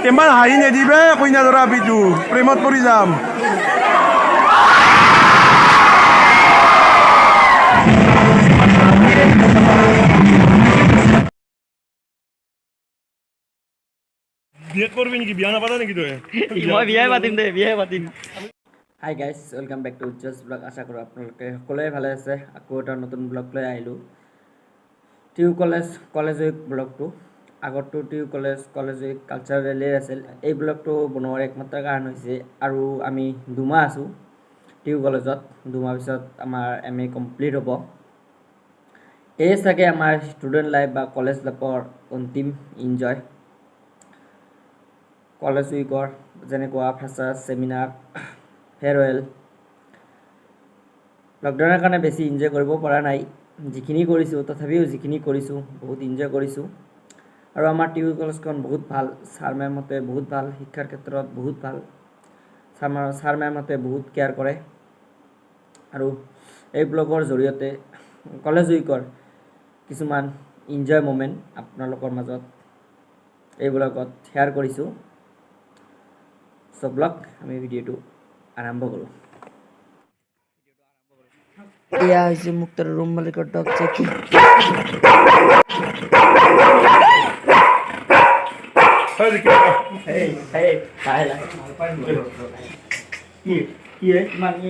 ইমান হাঁহি নিদিবে কইনা ধৰা বিজু প্ৰেমত পৰি যাম বিয়ে করবি নাকি বিয়া নাপাতা নাকি তুই মই বিয়াই পাতিম দে বিয়াই পাতিম hi guys welcome back to Ujjwal blog আশা কৰোঁ আপোনালোকে সকলোৱে ভালে আছে আকৌ এটা নতুন ব্লগ লৈ আহিলোঁ টিহু কলেজ উইক ব্লগটো আগতো টিহু কলেজ উইক কালচাৰ ৰেলীৰ আছিল এই ব্লগটো বনোৱাৰ একমাত্ৰ কাৰণ হৈছে আৰু আমি দুমাহ আছোঁ টিহু কলেজত দুমাহ পিছত আমাৰ MA কমপ্লিট হ'ব এই চাগে আমাৰ ষ্টুডেণ্ট লাইফ বা কলেজ লাইফৰ অন্তিম ইনজয় কলেজ উইকৰ যেনেকুৱা ফ্ৰেছাৰ্ছ চেমিনাৰ ফেয়াৰৱেল লকডাউনৰ কাৰণে বেছি এনজয় কৰিব পৰা নাই যিখিনি কৰিছোঁ তথাপিও যিখিনি কৰিছোঁ বহুত এনজয় কৰিছোঁ আৰু আমাৰ টিহু কলেজখন বহুত ভাল ছাৰ মেমহঁতে বহুত ভাল শিক্ষাৰ ক্ষেত্ৰত বহুত ভাল ছাৰ মেমহঁতে বহুত কেয়াৰ কৰে আৰু এই ব্লগৰ জৰিয়তে কলেজ উইকৰ কিছুমান এনজয় মোমেণ্ট আপোনালোকৰ মাজত এই ব্লগত শ্বেয়াৰ কৰিছোঁ ব্লগ আমি ভিডিঅ'টো আৰম্ভ কৰোঁ এয়া হৈছে মুক্তাৰ ৰুম মালিকৰ ডগ চেকি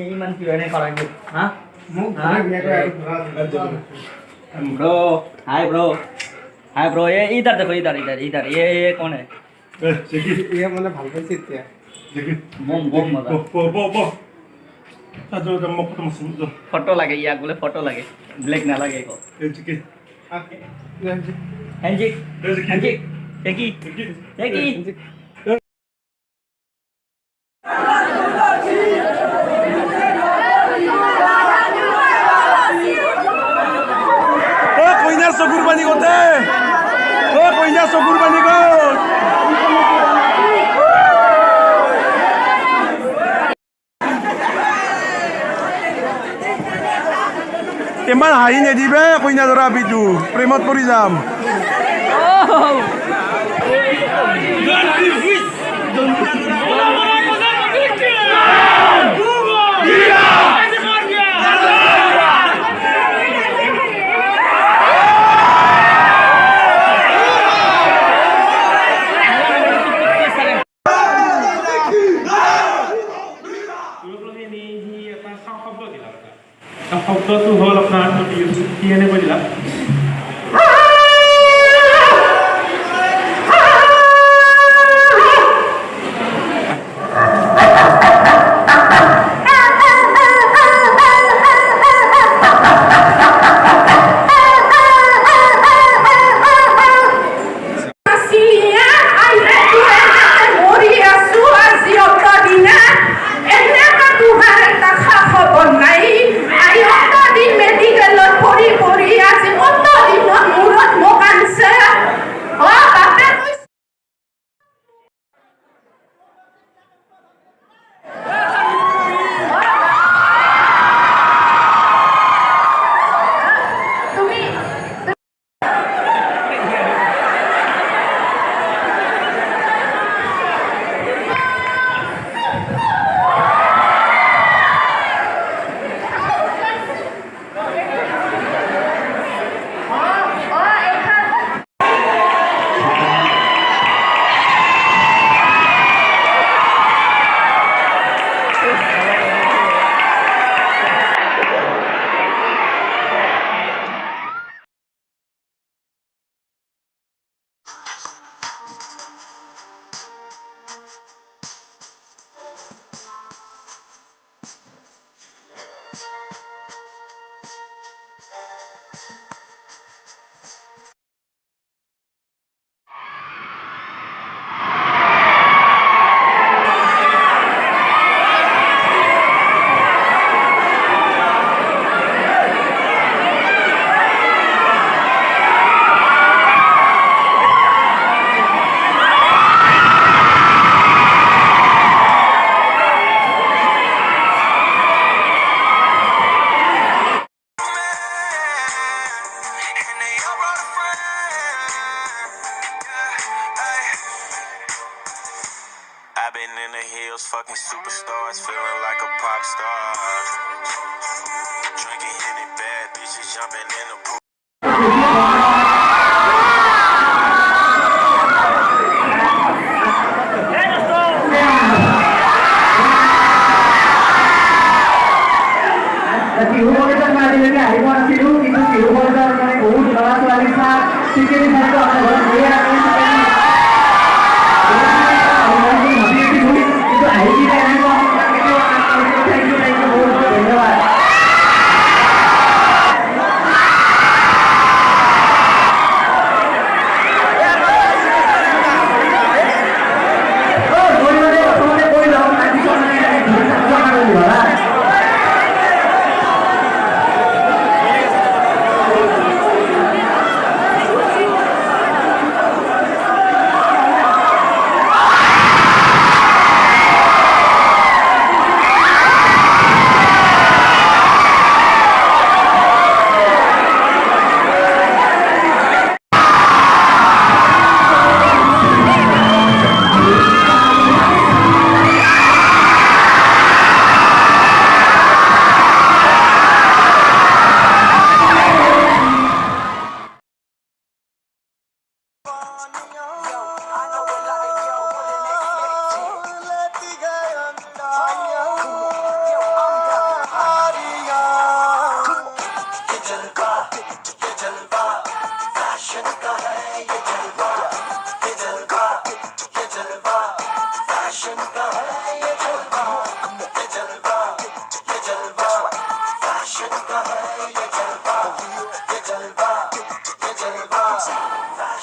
ইমান কি হয় হা हाय ब्रो ये इधर देखो इधर ये कौन है ये মানে ভাল পাইছে এতিয়া बम मजा ফটো লাগে ইয়াক বোলে ফটো লাগে ব্লেক না লাগে কো হ্যান্ডশেক চেকি কইনাৰ চকুৰ পানী গতে কইনাৰ চকুৰ পানী গত ইমান হাঁহি নিদিবে কইনা ধৰা বিজু প্ৰেমত পৰি যাম শব্দটো হ'ল আপোনাৰ কি এনে কৈ দিলা fucking superstars, feeling like a pop star. Drinking Henny, bad bitches jumping in the pool. Tihu College माध्यमिक আহিব আছিলো কিন্তু Tihu College মানে বহুত ল'ৰা ছোৱালী চাই টিকেট চাইটো আমাৰ ঘৰত গৈ আছে কিন্তু আহি কিনে এনেকুৱা থেংক ইউ বহুত ধন্যবাদ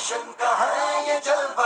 फैशन का है ये जलवा